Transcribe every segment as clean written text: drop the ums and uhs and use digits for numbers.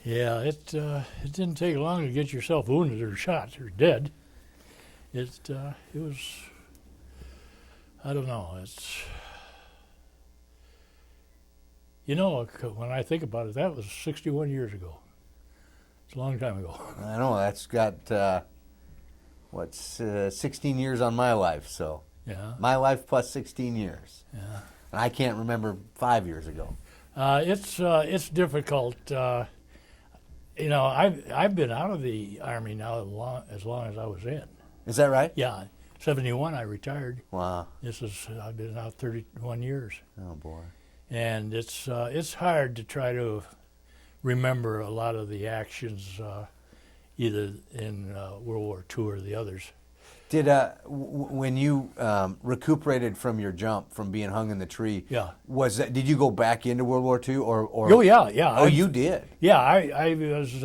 Yeah, it didn't take long to get yourself wounded or shot or dead. It was, I don't know. When I think about it, that was 61 years ago. It's a long time ago. I know, that's got, 16 years on my life, so. Yeah. My life plus 16 years. Yeah. And I can't remember 5 years ago. It's difficult. I've been out of the Army now as long as I was in. Is that right? Yeah, 71 I retired. Wow. I've been out 31 years. Oh, boy. And it's hard to try to remember a lot of the actions, either in World War II or the others. Did when you recuperated from your jump from being hung in the tree? Yeah. Did you go back into World War II or? Oh yeah. Oh, you did. Yeah, I was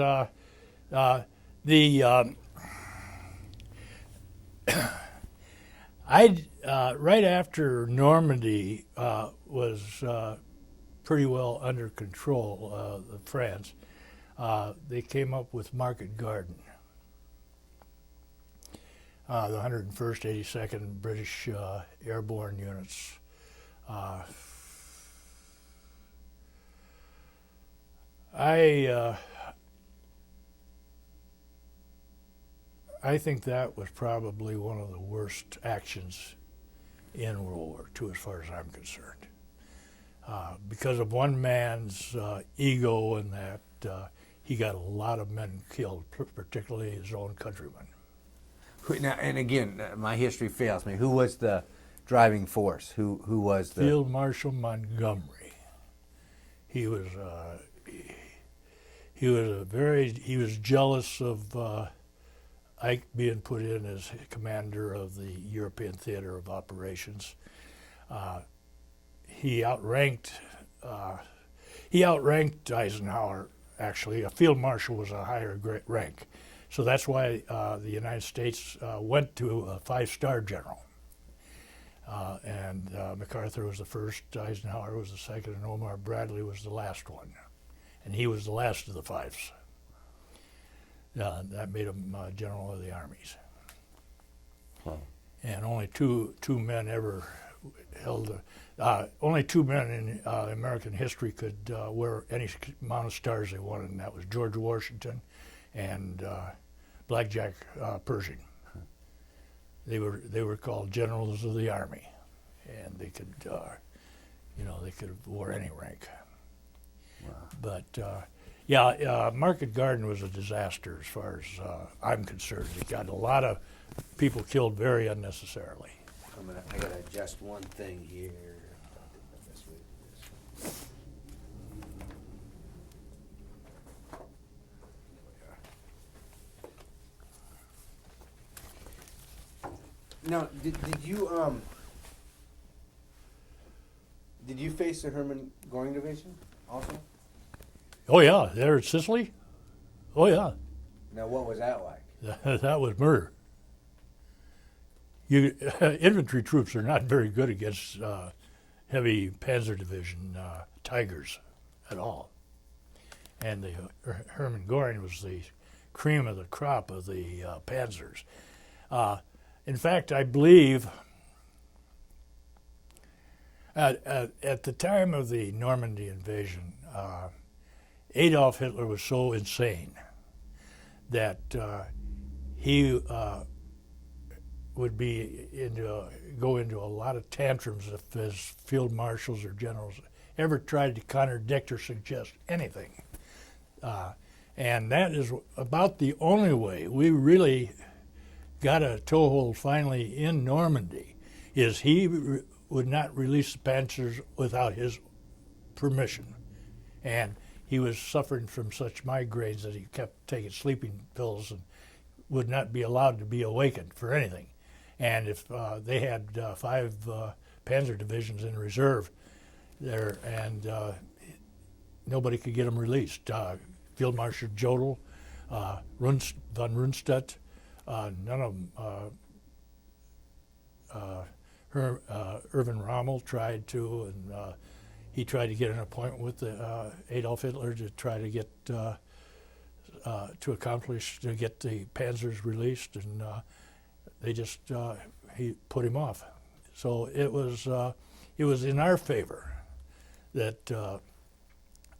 right after Normandy was pretty well under control of France. They came up with Market Garden. The 101st, 82nd British Airborne units. I think that was probably one of the worst actions in World War II, as far as I'm concerned, because of one man's ego, and that he got a lot of men killed, particularly his own countrymen. Now, and again, my history fails me. Who was the driving force? Who was the Field Marshal Montgomery? He was jealous of Ike being put in as commander of the European Theater of Operations. He outranked Eisenhower. Actually, a field marshal was a higher rank. So that's why the United States went to a 5-star general. And Macarthur was the first, Eisenhower was the second, and Omar Bradley was the last one. And he was the last of the fives. That made him general of the armies. Wow. And only two men ever held, only two men in American history could wear any amount of stars they wanted, and that was George Washington and Blackjack Pershing. They were called generals of the army, and they could have wore any rank. Wow. But Market Garden was a disaster as far as I'm concerned. It got a lot of people killed very unnecessarily. I gotta adjust one thing here. Now, did you face the Hermann Göring division also? Oh yeah, there in Sicily. Oh yeah. Now, what was that like? That was murder. Infantry troops are not very good against heavy Panzer Division Tigers at all. And the Hermann Göring was the cream of the crop of the Panzers. In fact, I believe at the time of the Normandy invasion, Adolf Hitler was so insane that he would go into a lot of tantrums if his field marshals or generals ever tried to contradict or suggest anything. And that is about the only way we really got a toehold finally in Normandy, is he would not release the Panzers without his permission. And he was suffering from such migraines that he kept taking sleeping pills and would not be allowed to be awakened for anything. And if they had 5 Panzer divisions in reserve there, and nobody could get them released. Field Marshal Jodl, von Rundstedt, none of them. Erwin Rommel tried to, and he tried to get an appointment with Adolf Hitler to try to get to accomplish to get the Panzers released, and they just he put him off. So it was in our favor that the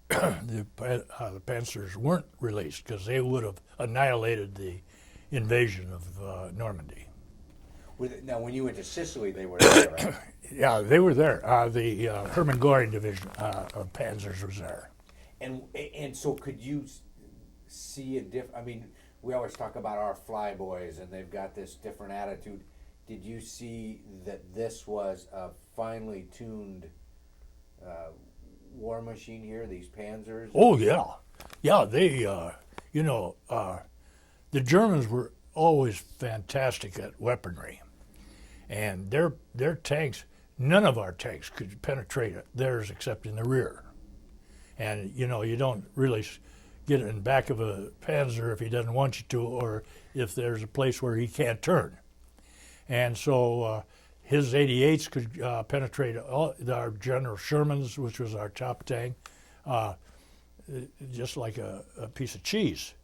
Panzers weren't released, because they would have annihilated the invasion of Normandy. Now, when you went to Sicily, they were there, right? Yeah, they were there. The Hermann Göring division of Panzers was there. And so could you see a I mean, we always talk about our flyboys, and they've got this different attitude. Did you see that this was a finely tuned war machine here, these Panzers? Oh, yeah. Yeah, they, the Germans were always fantastic at weaponry. And their tanks, none of our tanks could penetrate theirs except in the rear. And, you don't really get in the back of a Panzer if he doesn't want you to, or if there's a place where he can't turn. And so his 88s could penetrate our General Sherman's, which was our top tank, just like a piece of cheese.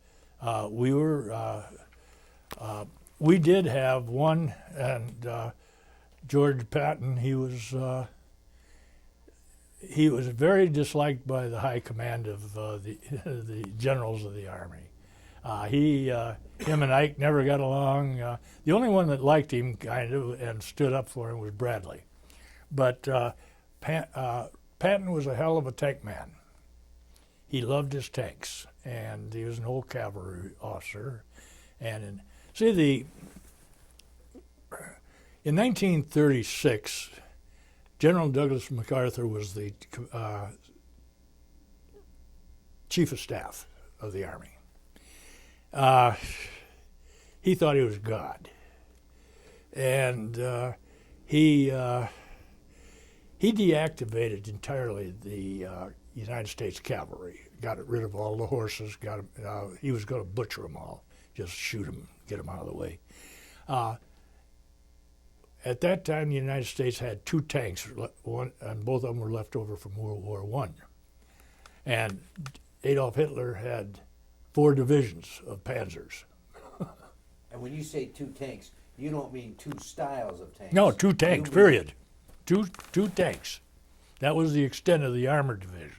We did have one, and George Patton, he was very disliked by the high command of the generals of the Army. Him and Ike never got along. The only one that liked him, kind of, and stood up for him was Bradley. But Patton was a hell of a tank man. He loved his tanks, and he was an old cavalry officer. And in 1936, General Douglas MacArthur was the chief of staff of the Army. He thought he was God, and he deactivated entirely the United States cavalry. Got rid of all the horses. He was going to butcher them all, just shoot them, get them out of the way. At that time, the United States had 2 tanks, and both of them were left over from World War I. And Adolf Hitler had 4 divisions of Panzers. And when you say 2 tanks, you don't mean 2 styles of tanks. No, 2 tanks, period. Two tanks. That was the extent of the armored division.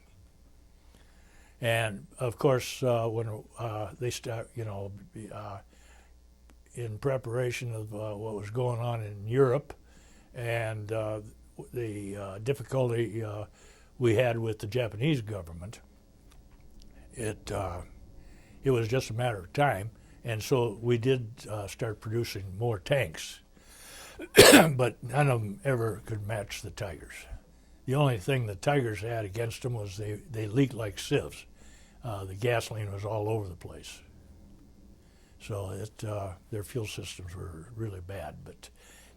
And of course, when they start, in preparation of what was going on in Europe, and the difficulty we had with the Japanese government, it was just a matter of time, and so we did start producing more tanks, but none of them ever could match the Tigers. The only thing the Tigers had against them was they leaked like sieves. The gasoline was all over the place. So their fuel systems were really bad, but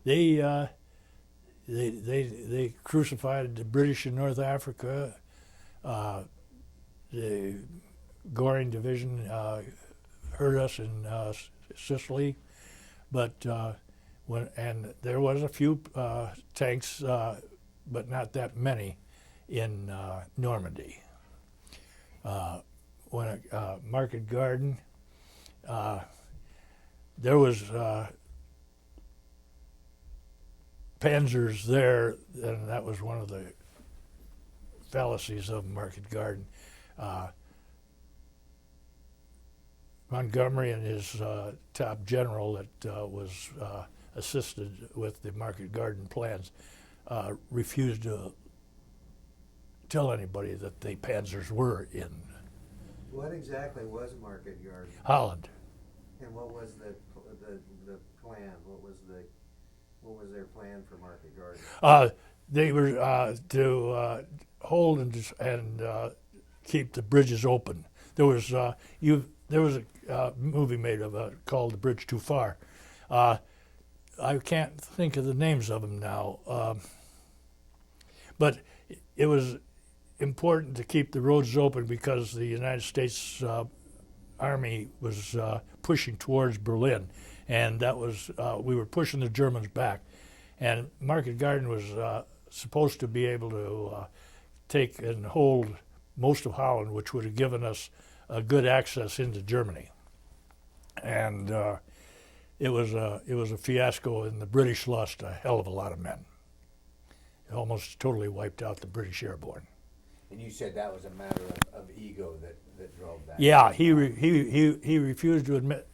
they crucified the British in North Africa. The Göring division hurt us in Sicily, but there was a few tanks, but not that many in Normandy. When Market Garden. There was Panzers there, and that was one of the fallacies of Market Garden. Montgomery and his top general that was assisted with the Market Garden plans refused to tell anybody that the Panzers were in What exactly was Market Garden? Holland. And what was the plan? What was their plan for Market Garden? They were to hold and keep the bridges open. There was a movie made of it called "The Bridge Too Far." I can't think of the names of them now, but it was important to keep the roads open because the United States Army was pushing towards Berlin, and that was we were pushing the Germans back, and Market Garden was supposed to be able to take and hold most of Holland, which would have given us a good access into Germany, and it was a fiasco, and the British lost a hell of a lot of men. It almost totally wiped out the British Airborne. And you said that was a matter of ego that drove that. Yeah, he refused to admit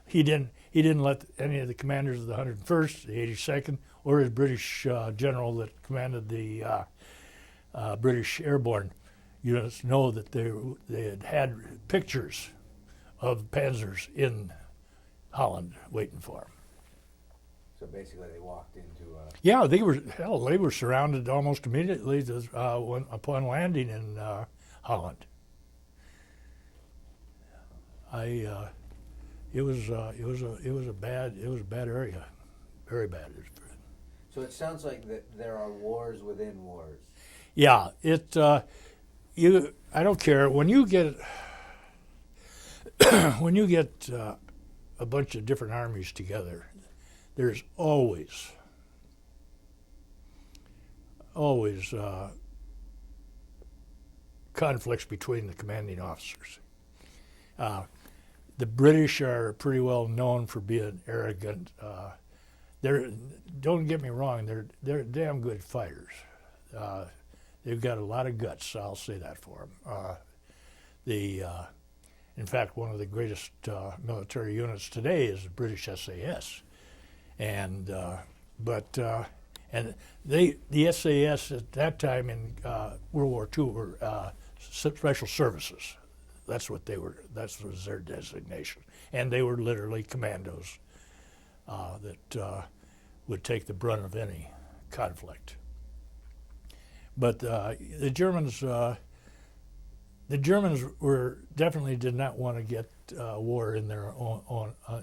he didn't let any of the commanders of the 101st, the 82nd, or his British general that commanded the British Airborne units know that they had pictures of panzers in Holland waiting for them. So basically, they walked into a. Yeah, they were surrounded almost immediately upon landing in Holland. It was a bad area, very bad. So it sounds like that there are wars within wars. Yeah, I don't care when you get a bunch of different armies together. There's always conflicts between the commanding officers. The British are pretty well known for being arrogant. Don't get me wrong, they're damn good fighters. They've got a lot of guts. I'll say that for them. In fact, one of the greatest military units today is the British SAS. And the SAS at that time in World War II were special services. That's what they were. That was their designation, and they were literally commandos that would take the brunt of any conflict. But the Germans were definitely did not want to get war in their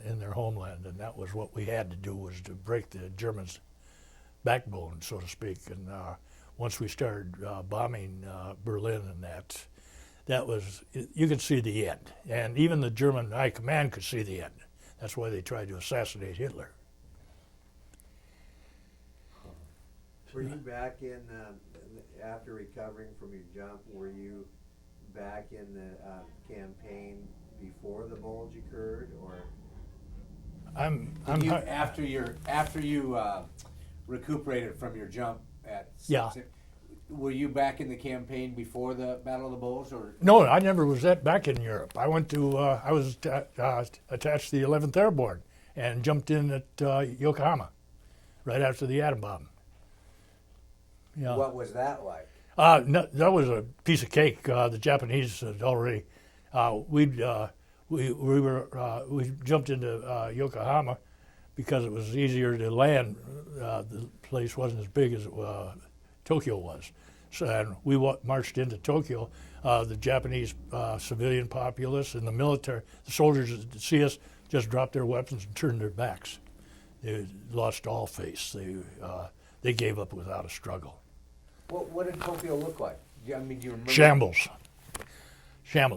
in their homeland, and that was what we had to do, was to break the Germans' backbone, so to speak. And once we started bombing Berlin and that was, you could see the end, and even the German High Command could see the end. That's why they tried to assassinate Hitler. Were you back in after recovering from your jump? Were you back in the campaign before the bulge occurred, or? After you recuperated from your jump at. Yeah. Were you back in the campaign before the Battle of the Bulge, or? No, I never was back in Europe. I went to I was attached to the 11th Airborne and jumped in at Yokohama right after the atom bomb. Yeah. What was that like? No, that was a piece of cake. The Japanese had already. We jumped into Yokohama because it was easier to land. The place wasn't as big as Tokyo was. So, and we marched into Tokyo. The Japanese civilian populace and the military, the soldiers that see us just dropped their weapons and turned their backs. They lost all faith. They gave up without a struggle. What did Tokyo look like? I mean, do you remember? Shambles.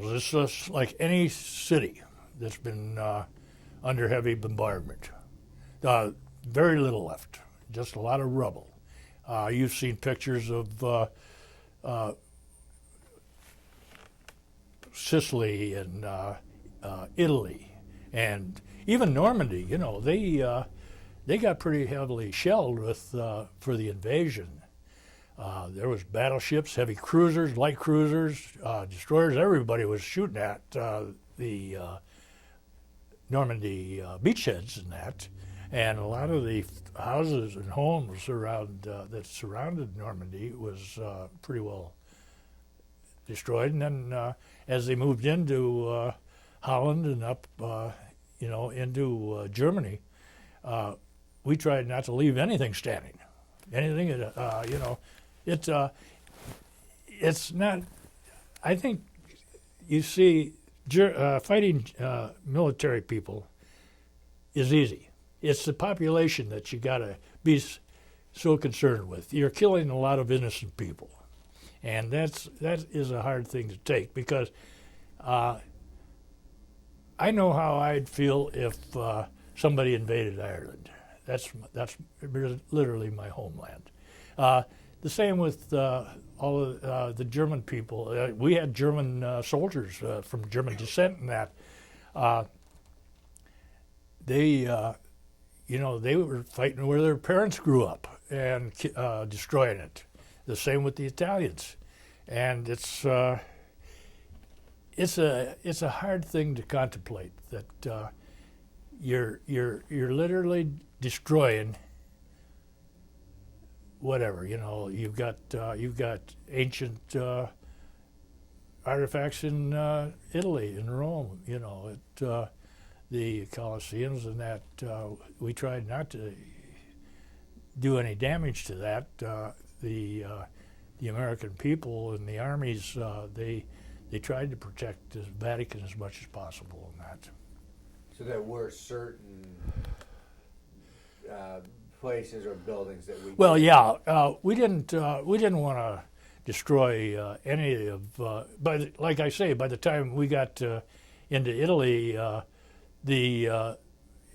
It's just like any city that's been under heavy bombardment. Very little left, just a lot of rubble. You've seen pictures of Sicily and Italy, and even Normandy. You know, they got pretty heavily shelled for the invasion. There was battleships, heavy cruisers, light cruisers, destroyers. Everybody was shooting at the Normandy beachheads and that. And a lot of the houses and homes that surrounded Normandy was pretty well destroyed. And then as they moved into Holland and up, into Germany, we tried not to leave anything standing. Anything, it's not. I think you see, fighting military people is easy. It's the population that you got to be so concerned with. You're killing a lot of innocent people, and that is a hard thing to take, because I know how I'd feel if somebody invaded Ireland. That's literally my homeland. The same with all of the German people. We had German soldiers from German descent, and that they, they were fighting where their parents grew up and destroying it. The same with the Italians, and it's a hard thing to contemplate that you're literally destroying whatever. You've got ancient artifacts in Italy, in Rome. At the Colosseums, and that we tried not to do any damage to that. The American people and the armies, they tried to protect the Vatican as much as possible in that. So there were certain places or buildings that we. Well, yeah, we didn't want to destroy any of. But like I say, by the time we got into Italy, the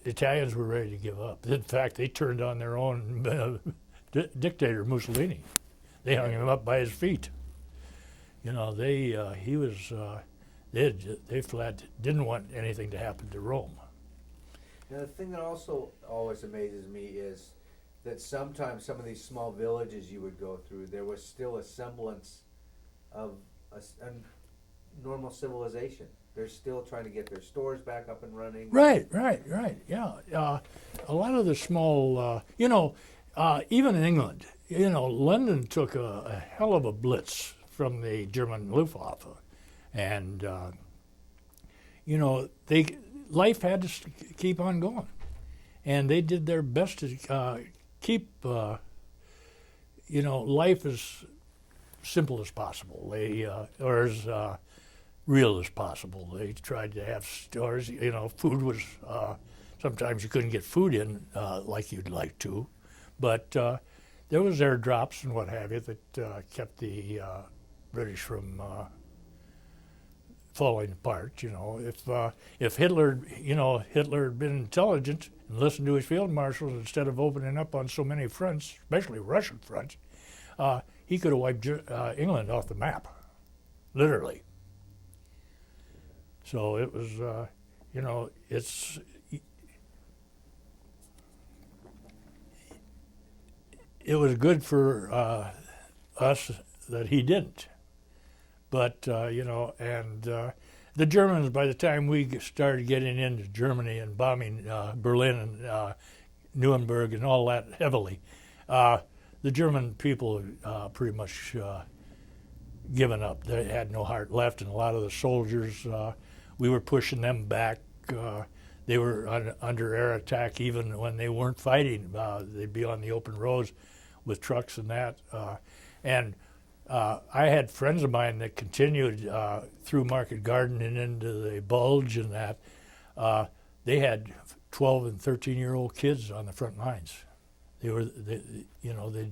Italians were ready to give up. In fact, they turned on their own dictator, Mussolini. They hung him up by his feet. They flat didn't want anything to happen to Rome. Now, the thing that also always amazes me is that sometimes some of these small villages you would go through, there was still a semblance of a normal civilization. They're still trying to get their stores back up and running. Right, yeah. A lot of the small, even in England, London took a hell of a blitz from the German Luftwaffe. And, life had to keep on going. And they did their best to keep, life as simple as possible. Or as real as possible. They tried to have stores. Food was sometimes you couldn't get food in like you'd like to, but there was airdrops and what have you that kept the British from falling apart. If Hitler had been intelligent and listened to his field marshals instead of opening up on so many fronts, especially Russian fronts, he could have wiped England off the map, literally. So it was, it was good for us that he didn't. But, and the Germans, by the time we started getting into Germany and bombing Berlin and Nuremberg and all that heavily, the German people pretty much given up. They had no heart left, and a lot of the soldiers, we were pushing them back. They were under air attack even when they weren't fighting. They'd be on the open roads with trucks and that. I had friends of mine that continued through Market Garden and into the Bulge and that. They had 12 and 13-year-old kids on the front lines. They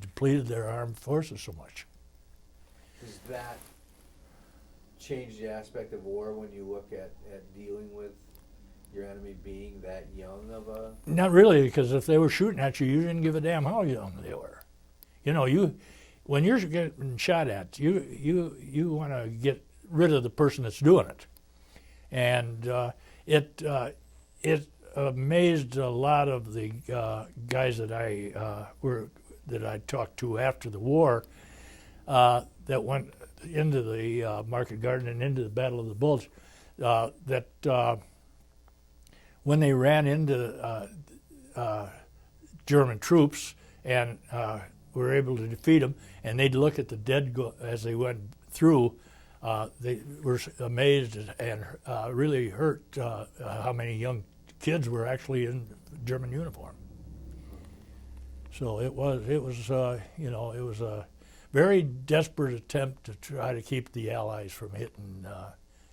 depleted their armed forces so much. Does that change the aspect of war when you look at dealing with your enemy being that young of a... Not really, because if they were shooting at you, you didn't give a damn how young they were. When you're getting shot at, you want to get rid of the person that's doing it. And it amazed a lot of the guys that I talked to after the war that went into the Market Garden and into the Battle of the Bulge, that when they ran into German troops and were able to defeat them, and they'd look at the dead as they went through, they were amazed and really hurt how many young kids were actually in German uniform. So it was a very desperate attempt to try to keep the Allies from hitting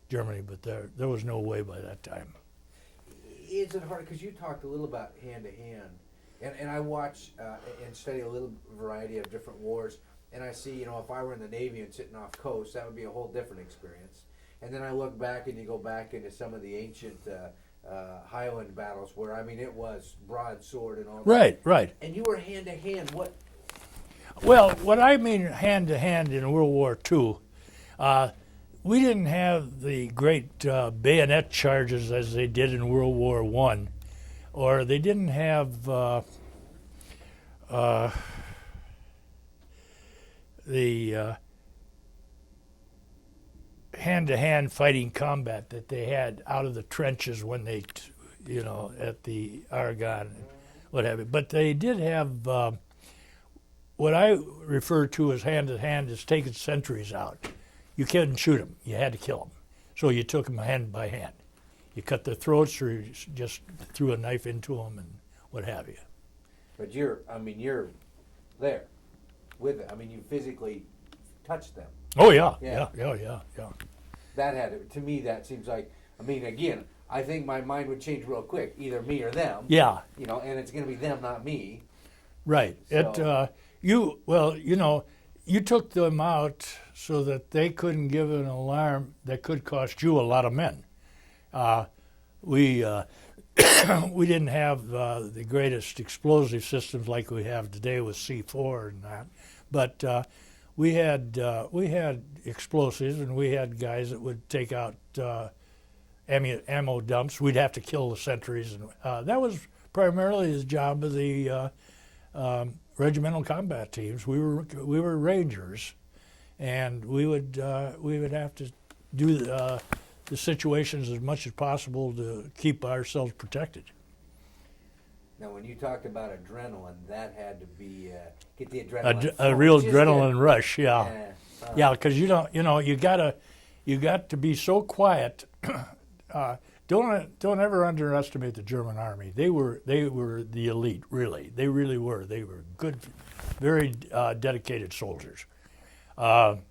Germany, but there was no way by that time. Is it hard, because you talked a little about hand-to-hand, and I watch and study a little variety of different wars, and I see, if I were in the Navy and sitting off coast, that would be a whole different experience. And then I look back, and you go back into some of the ancient Highland battles where, it was broadsword and all that. Right. And you were hand-to-hand. What? Well, what I mean hand to hand in World War II, we didn't have the great bayonet charges as they did in World War I, or they didn't have the hand-to-hand fighting combat that they had out of the trenches when they, at the Argonne, what have you. But they did have what I refer to as hand-to-hand is taking sentries out. You couldn't shoot them. You had to kill them. So you took them hand by hand. You cut their throats or you just threw a knife into them and what have you. But you're there with it. I mean, you physically touched them. Oh, yeah. Yeah. Yeah. That had to me. That seems like. I mean, again, I think my mind would change real quick, either me or them. Yeah. And it's going to be them, not me. Right. So. You took them out so that they couldn't give an alarm that could cost you a lot of men. We we didn't have the greatest explosive systems like we have today with C4 and that, but we had explosives, and we had guys that would take out ammo dumps. We'd have to kill the sentries, and that was primarily the job of the regimental combat teams. We were rangers, and we would have to do the situations as much as possible to keep ourselves protected. Now, when you talked about adrenaline, that had to be get the adrenaline. A real adrenaline rush, yeah. Yeah, because you got to be so quiet. Don't ever underestimate the German army. They were the elite, really. They really were. They were good, very dedicated soldiers, and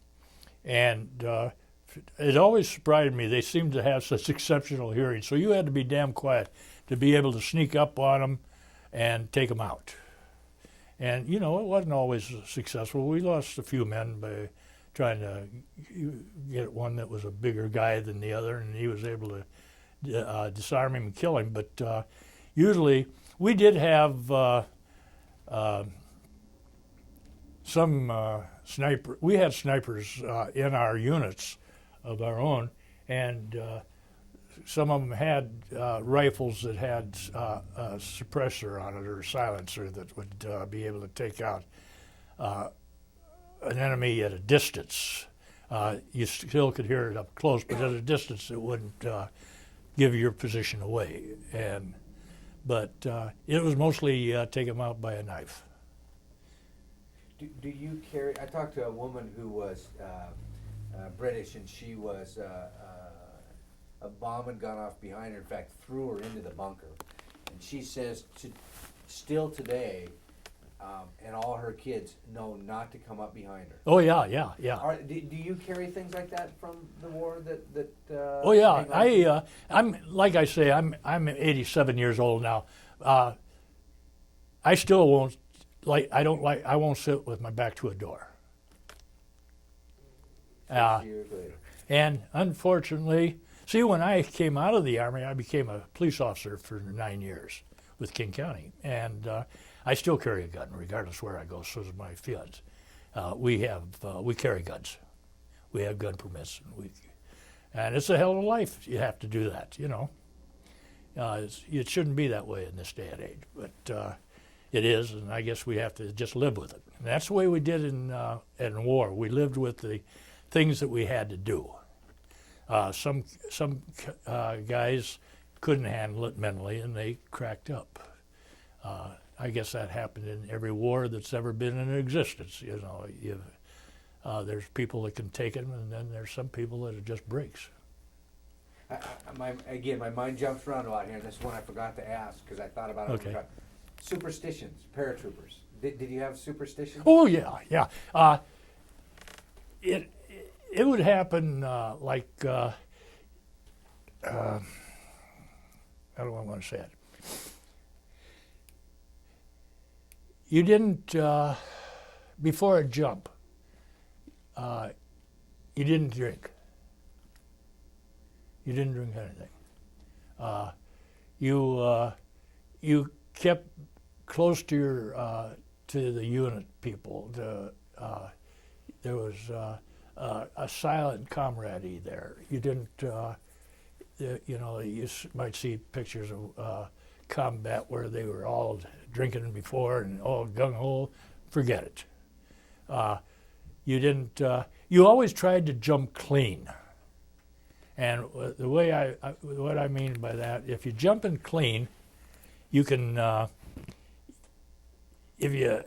it always surprised me. They seemed to have such exceptional hearing. So you had to be damn quiet to be able to sneak up on them and take them out. And it wasn't always successful. We lost a few men by trying to get one that was a bigger guy than the other, and he was able to disarm him and kill him. But usually we did have some sniper. We had snipers in our units of our own, and some of them had rifles that had a suppressor on it or a silencer that would be able to take out an enemy at a distance. You still could hear it up close, but at a distance it wouldn't give your position away. But it was mostly take them out by a knife. Do you carry? I talked to a woman who was British, and she was a bomb had gone off behind her. In fact, threw her into the bunker, and she says still today, and all her kids know not to come up behind her. Oh yeah. Do you carry things like that from the war? Oh yeah, I'm like I say, I'm 87 years old now. I still won't I won't sit with my back to a door. 6 years later. And unfortunately, see, when I came out of the Army, I became a police officer for 9 years with King County, and I still carry a gun regardless where I go. So does my fiance. We carry guns. We have gun permits, and it's a hell of a life. You have to do that, It shouldn't be that way in this day and age, but it is, and I guess we have to just live with it. And that's the way we did in war. We lived with the things that we had to do. Some guys couldn't handle it mentally, and they cracked up. I guess that happened in every war that's ever been in existence. There's people that can take it, and then there's some people that it just breaks. My mind jumps around a lot here, and this is one I forgot to ask because I thought about it. Okay. Superstitions, paratroopers. Did you have superstitions? Oh yeah. It would happen like how do I want to say it? You didn't before a jump. You didn't drink. You didn't drink anything. You kept close to your to the unit people. There was a silent camaraderie there. You didn't, you know, you might see pictures of combat where they were all drinking before and all gung-ho. Forget it. You didn't, you always tried to jump clean. And the way what I mean by that, if you jump in clean, you can, if you,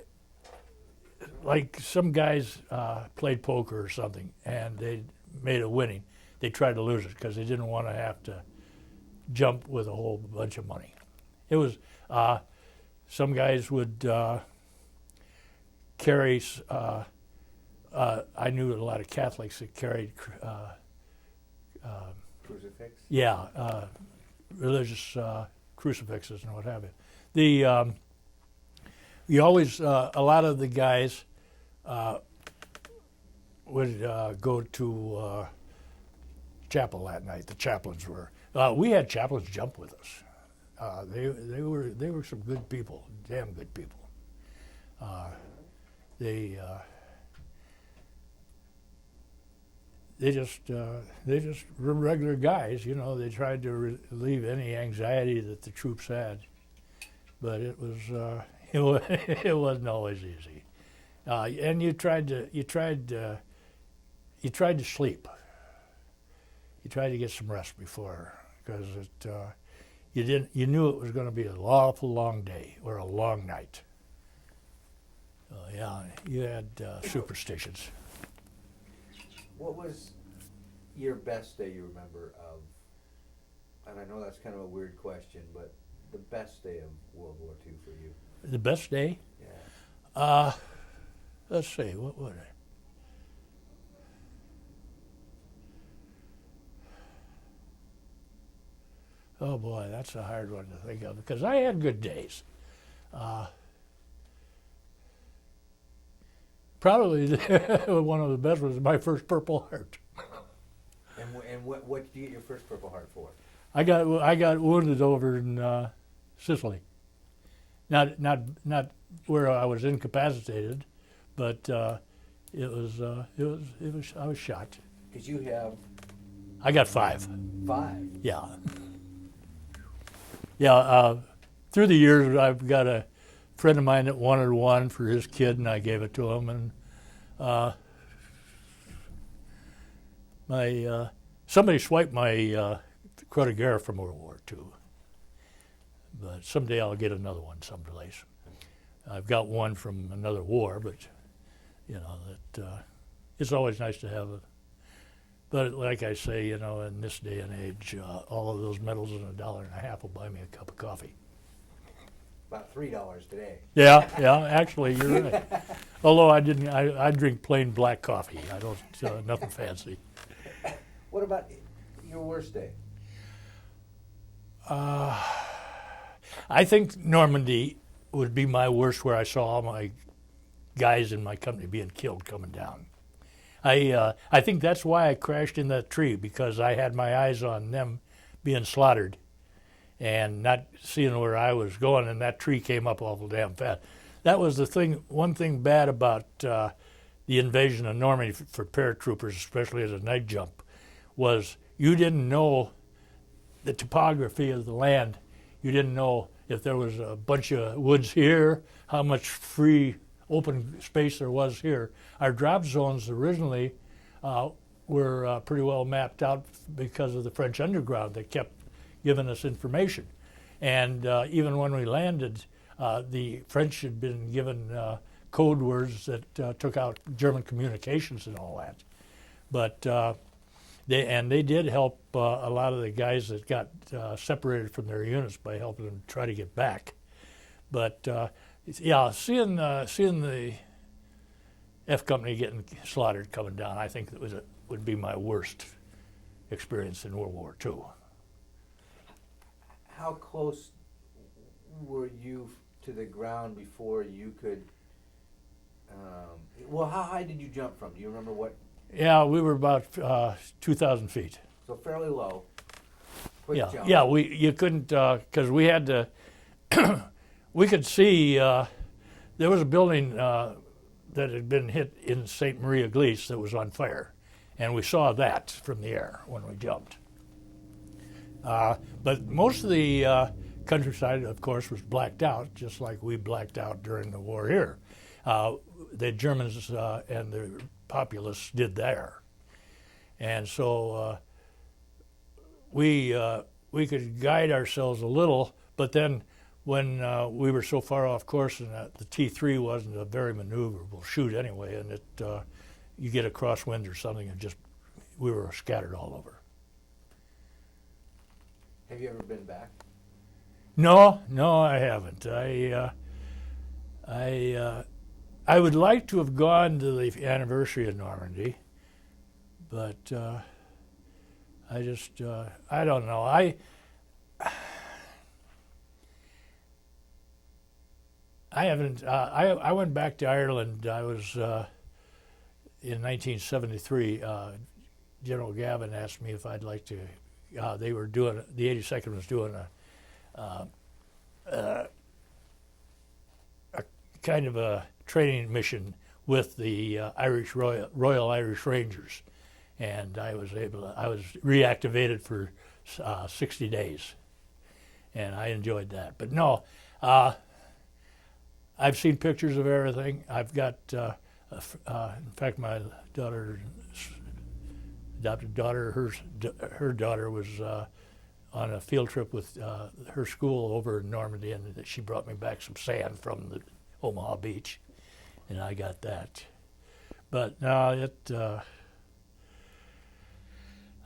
like some guys played poker or something and they made a winning, they tried to lose it because they didn't want to have to jump with a whole bunch of money. It was, some guys would carry, I knew a lot of Catholics that carried, Crucifix? yeah, religious crucifixes and what have you. You always, a lot of the guys would go to chapel that night. The chaplains were. We had chaplains jump with us. They were some good people, damn good people. They just were regular guys, you know. They tried to relieve any anxiety that the troops had, but it wasn't always easy. And you tried to sleep. You tried to get some rest before, because you knew it was going to be an awful long day or a long night. Yeah, you had superstitions. What was your best day you remember of, and I know that's kind of a weird question, but the best day of World War II for you? The best day? Yeah. Let's see, what would I? Oh boy, that's a hard one to think of, because I had good days. Probably one of the best was my first Purple Heart. And what did you get your first Purple Heart for? I got wounded over in Sicily. Not where I was incapacitated, but it was I was shot. Because you have I got 5. 5. Yeah. Yeah. Through the years, I've got a friend of mine that wanted one for his kid, and I gave it to him. And somebody swiped my Croix de Guerre from World War II. But someday I'll get another one someplace. I've got one from another war, but you know that it's always nice to have it. But like I say, you know, in this day and age, all of those medals and $1.50 will buy me a cup of coffee. About $3 today. Yeah, actually, you're right. Although I drink plain black coffee. I don't, nothing fancy. What about your worst day? I think Normandy would be my worst, where I saw all my guys in my company being killed coming down. I think that's why I crashed in that tree, because I had my eyes on them being slaughtered and not seeing where I was going, and that tree came up awful damn fast. That was the thing. One thing bad about the invasion of Normandy for paratroopers, especially as a night jump, was you didn't know the topography of the land. You didn't know if there was a bunch of woods here, how much free open space there was here. Our drop zones originally were pretty well mapped out because of the French underground that kept giving us information. And even when we landed, the French had been given code words that took out German communications and all that. But they did help a lot of the guys that got separated from their units by helping them try to get back. But yeah, seeing the F Company getting slaughtered coming down, I think that would be my worst experience in World War II. How close were you to the ground before you could? Well, how high did you jump from? Do you remember what? Yeah, we were about 2,000 feet. So fairly low. Quick Yeah, jump. yeah. You couldn't, because we had to. We could see there was a building that had been hit in St. Maria Glees that was on fire, and we saw that from the air when we jumped. But most of the countryside, of course, was blacked out, just like we blacked out during the war here. The Germans and the populace did there. And so we could guide ourselves a little, but then when we were so far off course and the T-3 wasn't a very maneuverable chute anyway, and you get a crosswind or something, and we were scattered all over. Have you ever been back? No, I haven't. I would like to have gone to the anniversary of Normandy, but I don't know. I haven't. I went back to Ireland. I was in 1973. General Gavin asked me if I'd like to. They were doing. The 82nd was doing a kind of a training mission with the Royal Irish Rangers, and I was reactivated for 60 days, and I enjoyed that. But no, I've seen pictures of everything. I've got, in fact, my adopted daughter, her daughter was on a field trip with her school over in Normandy, and she brought me back some sand from the Omaha beach, and I got that. But no,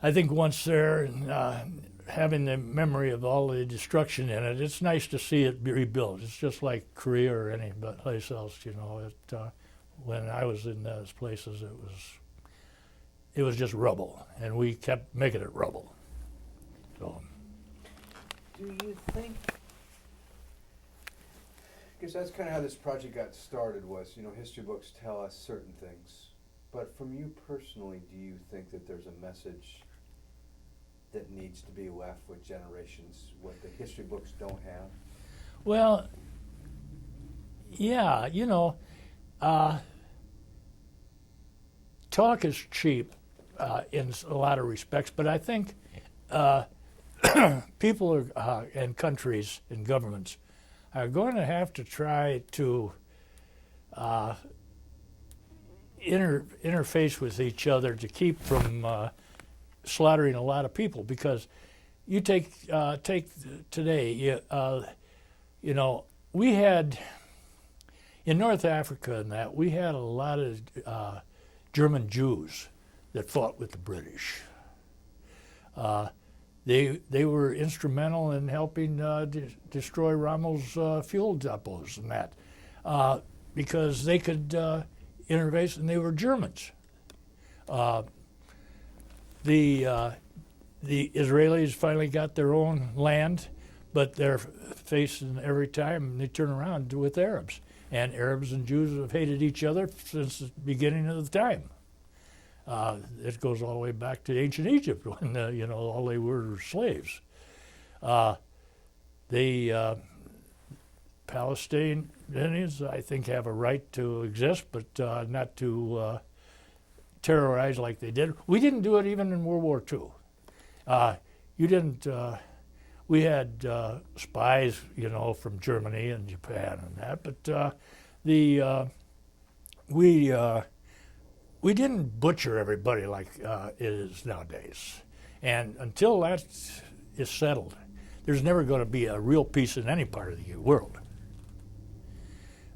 I think once there, and having the memory of all the destruction in it, it's nice to see it be rebuilt. It's just like Korea or any place else, you know. When I was in those places, it was just rubble, and we kept making it rubble. So. Do you think? Because that's kind of how this project got started. Was, you know, history books tell us certain things, but from you personally, do you think that there's a message that needs to be left with generations, what the history books don't have? Well, yeah, you know, talk is cheap in a lot of respects, but I think people and countries and governments are going to have to try to interface with each other to keep from slaughtering a lot of people. Because you take today, you know, we had in North Africa and that we had a lot of German Jews that fought with the British. They were instrumental in helping destroy Rommel's fuel depots and that, because they could interface, and they were Germans. The Israelis finally got their own land, but they're facing every time they turn around with Arabs. And Arabs and Jews have hated each other since the beginning of the time. It goes all the way back to ancient Egypt when you know, all they were slaves. The Palestinians, I think, have a right to exist, but not to terrorize like they did. We didn't do it even in World War II. You didn't. We had spies, you know, from Germany and Japan and that, but we didn't butcher everybody like it is nowadays. And until that is settled, there's never going to be a real peace in any part of the world.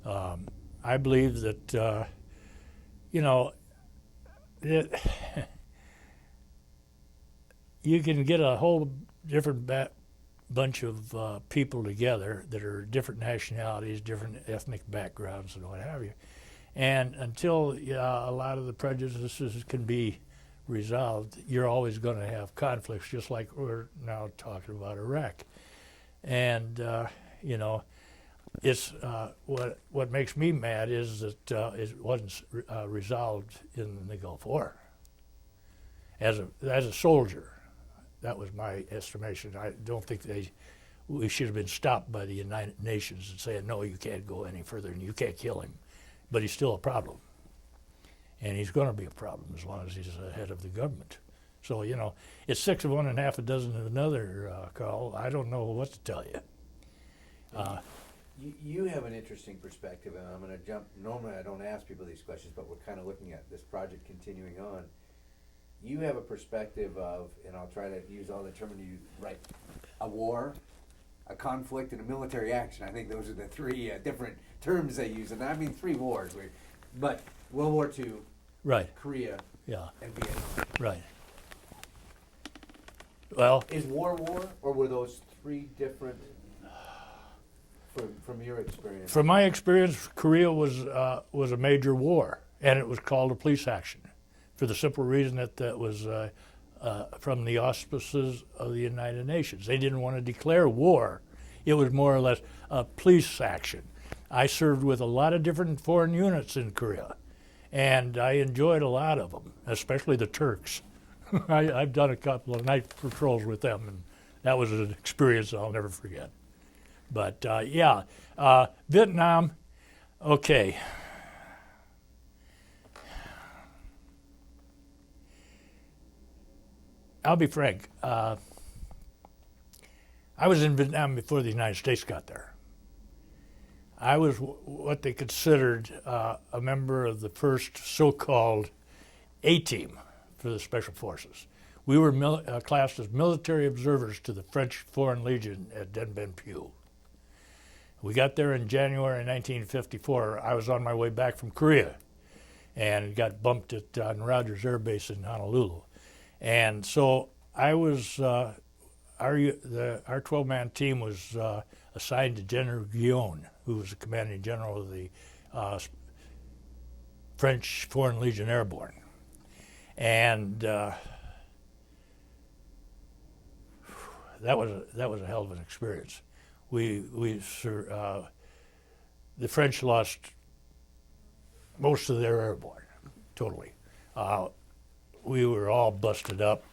I believe that, you know, you can get a whole different bunch of people together that are different nationalities, different ethnic backgrounds, and what have you. And until a lot of the prejudices can be resolved, you're always going to have conflicts, just like we're now talking about Iraq. And you know, it's what makes me mad is that it wasn't resolved in the Gulf War. As a soldier, that was my estimation. I don't think they we should have been stopped by the United Nations and saying, no, you can't go any further and you can't kill him. But he's still a problem. And he's going to be a problem as long as he's the head of the government. So, you know, it's 6 of one and half a dozen of another, Carl. I don't know what to tell you. You have an interesting perspective, and I'm going to jump. Normally I don't ask people these questions, but we're kind of looking at this project continuing on. You have a perspective of, and I'll try to use all the terminology right, a war, a conflict, and a military action. I think those are the three different terms they use, and I mean 3 wars. But World War II, Right. Korea, Yeah. and Vietnam. Right. Well, Is war, or were those 3 different, from your experience? from my experience, Korea was a major war, and it was called a police action, for the simple reason that that was from the auspices of the United Nations. They didn't want to declare war. It was more or less a police action. I served with a lot of different foreign units in Korea, and I enjoyed a lot of them, especially the Turks. I've done a couple of night patrols with them, and that was an experience I'll never forget. But yeah, Vietnam, okay. I'll be frank. I was in Vietnam before the United States got there. I was what they considered a member of the first so-called A-team for the Special Forces. We were classed as military observers to the French Foreign Legion at Dien Bien Phu. We got there in January 1954. I was on my way back from Korea and got bumped on Rogers Air Base in Honolulu. And so I was, our 12-man team was assigned to General Guillaume, who was the commanding general of the French Foreign Legion Airborne. And that was a hell of an experience. The French lost most of their airborne, totally. We were all busted up.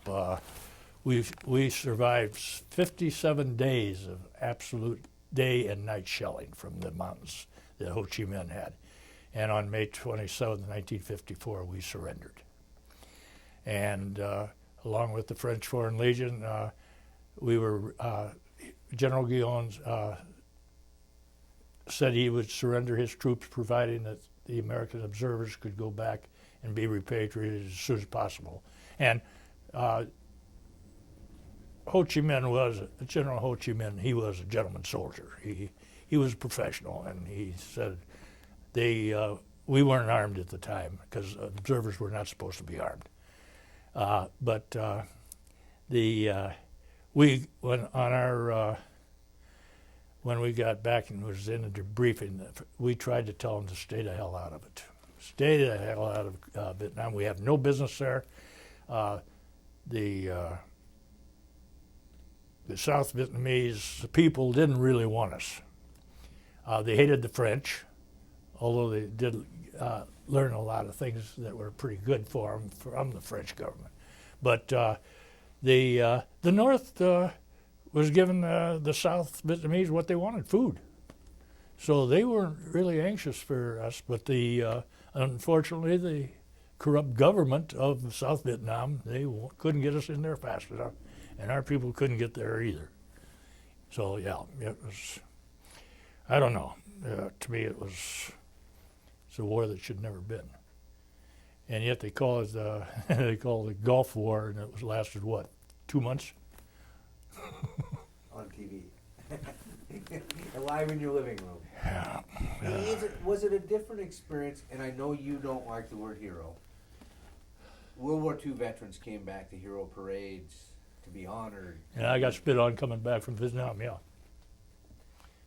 We survived 57 days of absolute day and night shelling from the mountains that Ho Chi Minh had. And on May 27, 1954, we surrendered. And along with the French Foreign Legion, we were, General Guillaume said he would surrender his troops providing that the American observers could go back and be repatriated as soon as possible. And Ho Chi Minh General Ho Chi Minh, he was a gentleman soldier. He was a professional, and he said we weren't armed at the time because observers were not supposed to be armed. When we got back and was in a debriefing, we tried to tell them to stay the hell out of it. Stay the hell out of Vietnam. We have no business there. The South Vietnamese people didn't really want us. They hated the French, although they did learn a lot of things that were pretty good for them from the French government. But the North was giving the South Vietnamese what they wanted, food. So they weren't really anxious for us, but unfortunately the corrupt government of South Vietnam, they couldn't get us in there fast enough, and our people couldn't get there either. So yeah, it was, I don't know, to me it's a war that should never been. And yet they call it the Gulf War, and it lasted what, 2 months? On TV. Live in your living room. Yeah. Was it a different experience? And I know you don't like the word hero. World War II veterans came back to hero parades to be honored. And I got spit on coming back from Vietnam, yeah.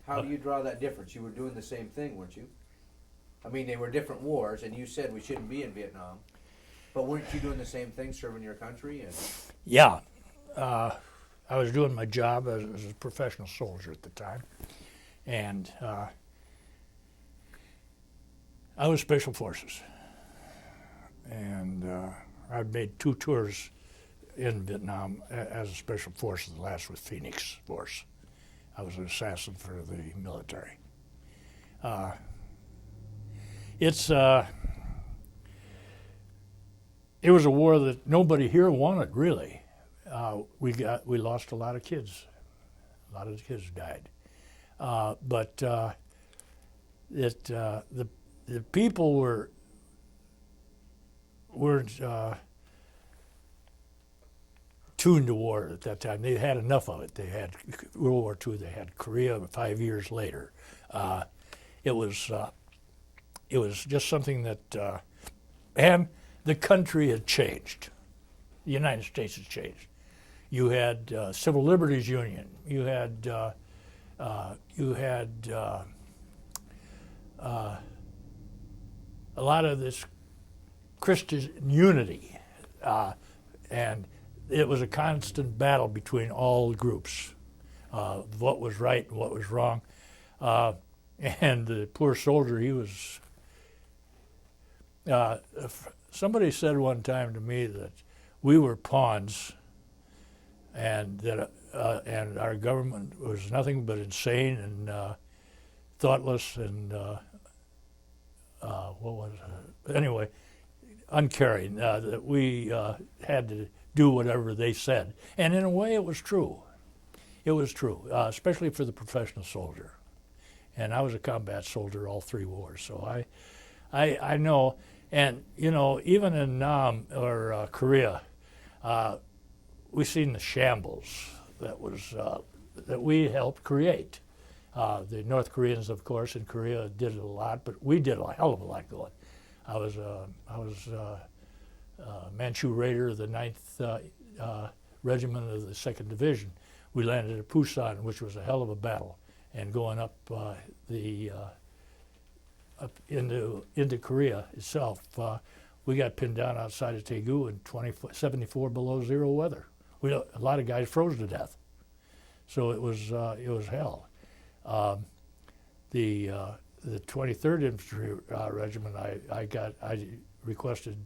How do you draw that difference? You were doing the same thing, weren't you? I mean, they were different wars, and you said we shouldn't be in Vietnam. But weren't you doing the same thing, serving your country? And Yeah. I was doing my job as a professional soldier at the time. And I was Special Forces. And I'd made 2 tours in Vietnam as a Special Forces, the last with Phoenix Force. I was an assassin for the military. It was a war that nobody here wanted, really. We lost a lot of kids. A lot of the kids died. But the people weren't tuned to war at that time. They had enough of it. They had World War II. They had Korea 5 years later. It was just something that, and the country had changed. The United States had changed. You had Civil Liberties Union. You had a lot of this Christian unity, and it was a constant battle between all the groups, what was right and what was wrong. And the poor soldier, he was. Somebody said one time to me that we were pawns, and that and our government was nothing but insane and thoughtless and what was it? Anyway, uncaring. That we had to do whatever they said, and in a way, it was true. It was true, especially for the professional soldier. And I was a combat soldier all 3 wars, so I know. And you know, even in Nam or Korea, we've seen the shambles that we helped create. The North Koreans, of course, in Korea did a lot, but we did a hell of a lot going. I was Manchu Raider of the 9th Regiment of the 2nd Division. We landed at Busan, which was a hell of a battle, and going up up into Korea itself. We got pinned down outside of Daegu in 74 below zero weather. A lot of guys froze to death, so it was hell. The 23rd Infantry Regiment, I requested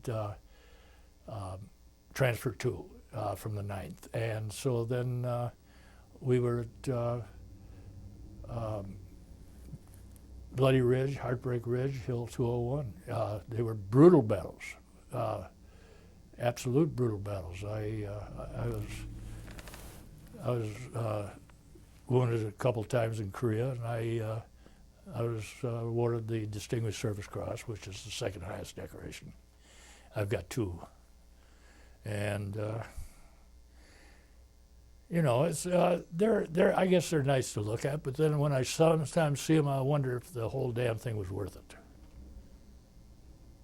transfer to from the 9th, and so then we were at Bloody Ridge, Heartbreak Ridge, Hill 201. They were brutal battles, absolute brutal battles. I was wounded a couple times in Korea, and I was awarded the Distinguished Service Cross, which is the 2nd highest decoration. I've got 2, and you know, it's they're I guess they're nice to look at, but then when I sometimes see them, I wonder if the whole damn thing was worth it.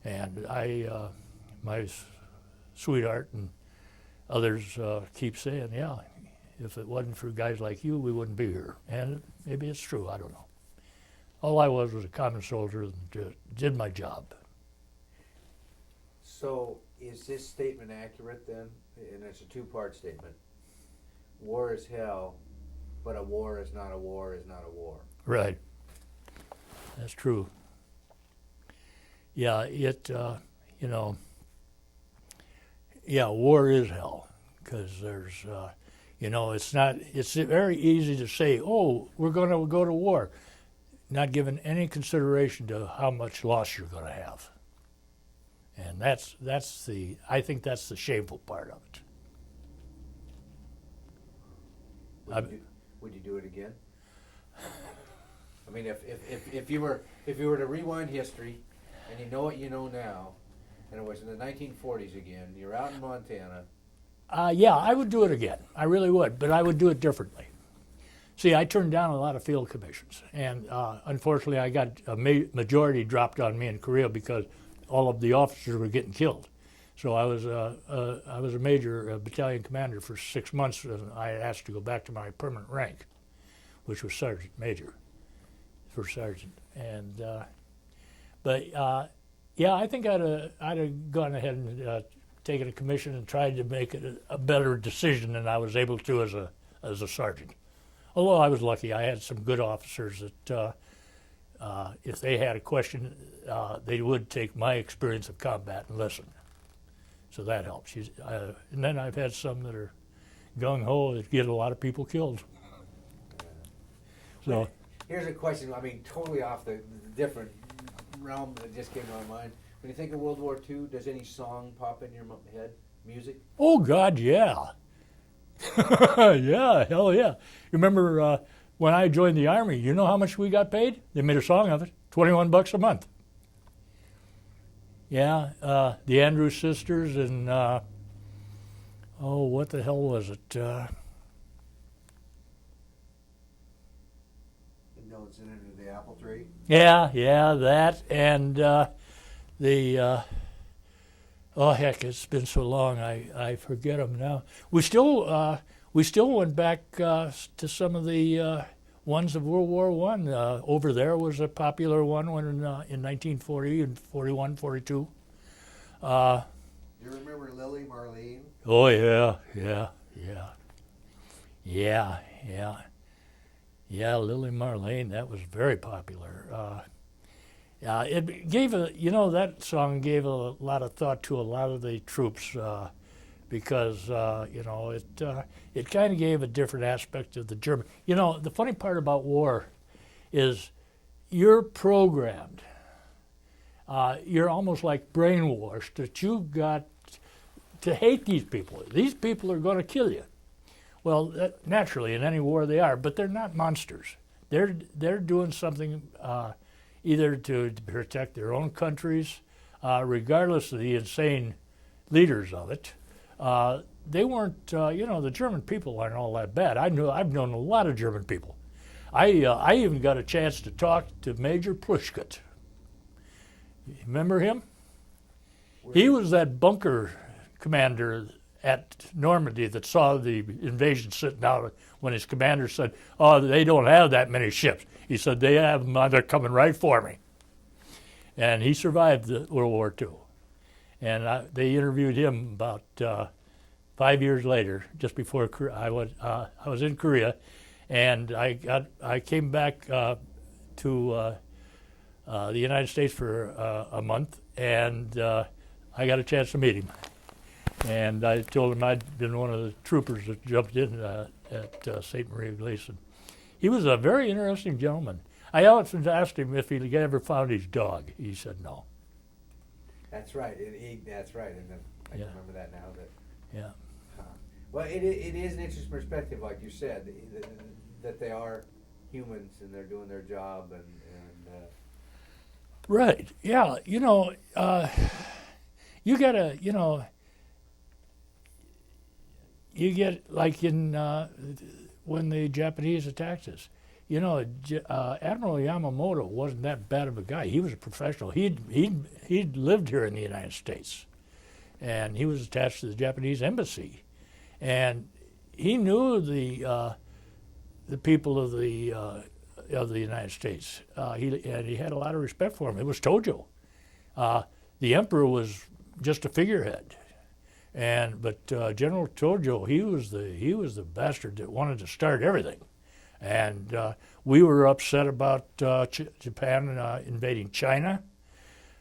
And my sweetheart and others keep saying, yeah, if it wasn't for guys like you, we wouldn't be here. And maybe it's true, I don't know. All I was a common soldier and did my job. So is this statement accurate then? And it's a 2-part statement. War is hell, but a war is not a war is not a war. Right. That's true. Yeah, you know, yeah, war is hell, because there's, you know, it's very easy to say, oh, we're going to go to war, not giving any consideration to how much loss you're going to have. And I think that's the shameful part of it. Would you do it again? I mean, if you were to rewind history, and you know what you know now, and it was in the 1940s again, you're out in Montana. Yeah, I would do it again. I really would, but I would do it differently. See, I turned down a lot of field commissions, and unfortunately, I got a majority dropped on me in Korea because all of the officers were getting killed. So I was a major, battalion commander for 6 months, and I asked to go back to my permanent rank, which was sergeant major, first sergeant. And but yeah, I think I'd have gone ahead and taken a commission and tried to make it a better decision than I was able to as a sergeant. Although I was lucky, I had some good officers that if they had a question, they would take my experience of combat and listen. So that helps. And then I've had some that are gung-ho that get a lot of people killed. So Here's a question, I mean, totally off the different realm that just came to my mind. When you think of World War II, does any song pop in your head? Music? oh God, yeah. Yeah, hell yeah. You remember when I joined the Army, you know how much we got paid? They made a song of it, $21 a month. Yeah, the Andrews Sisters and, oh, what the hell was it? Don't sit under the apple tree. Yeah, that and oh heck, it's been so long, I forget them now. We still went back to some of the ones of World War I. Over there was a popular one when in 1940 and 41, 42. Do you remember Lily Marlene? Oh yeah, Lily Marlene, that was very popular. It gave that song gave a lot of thought to a lot of the troops because it kind of gave a different aspect of the German. The funny part about war is you're programmed. You're almost like brainwashed that you've got to hate these people. These people are going to kill you. Well, naturally, in any war they are, but they're not monsters. They're doing something either to protect their own countries, regardless of the insane leaders of it. They weren't, the German people aren't all that bad. I've known a lot of German people. I even got a chance to talk to Major Plushkut. Remember him? He was that bunker commander at Normandy that saw the invasion sitting out when his commander said, oh, they don't have that many ships. He said, they have them, they're coming right for me. And he survived World War II. And they interviewed him about 5 years later, just before I was in Korea, and I came back to the United States for a month, and I got a chance to meet him. And I told him I'd been one of the troopers that jumped in at St. Marie Gleason. He was a very interesting gentleman. I often asked him if he ever found his dog. He said no. That's right. That's right. And I can remember that now. Yeah. Well, it is an interesting perspective, like you said, that they are humans and they're doing their job and Right. Yeah. You gotta. You get like in when the Japanese attacked us. Admiral Yamamoto wasn't that bad of a guy. He was a professional. He'd lived here in the United States, and he was attached to the Japanese embassy, and he knew the people of the United States. He had a lot of respect for him. It was Tojo. The emperor was just a figurehead. But General Tojo, he was the bastard that wanted to start everything, and we were upset about Japan invading China,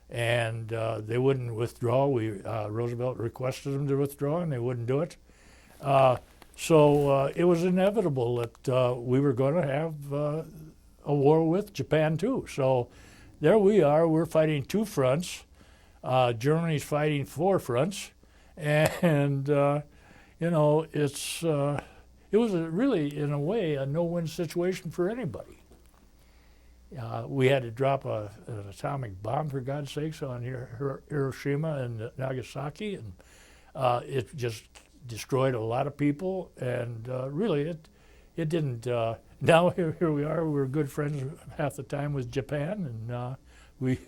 and they wouldn't withdraw. Roosevelt requested them to withdraw, and they wouldn't do it. So it was inevitable that we were going to have a war with Japan too. So there we are. We're fighting two fronts. Germany's fighting four fronts. And it was really, in a way, a no-win situation for anybody. We had to drop an atomic bomb, for God's sakes, on Hiroshima and Nagasaki, and it just destroyed a lot of people. And really, it didn't. Now here we are. We're good friends half the time with Japan, and we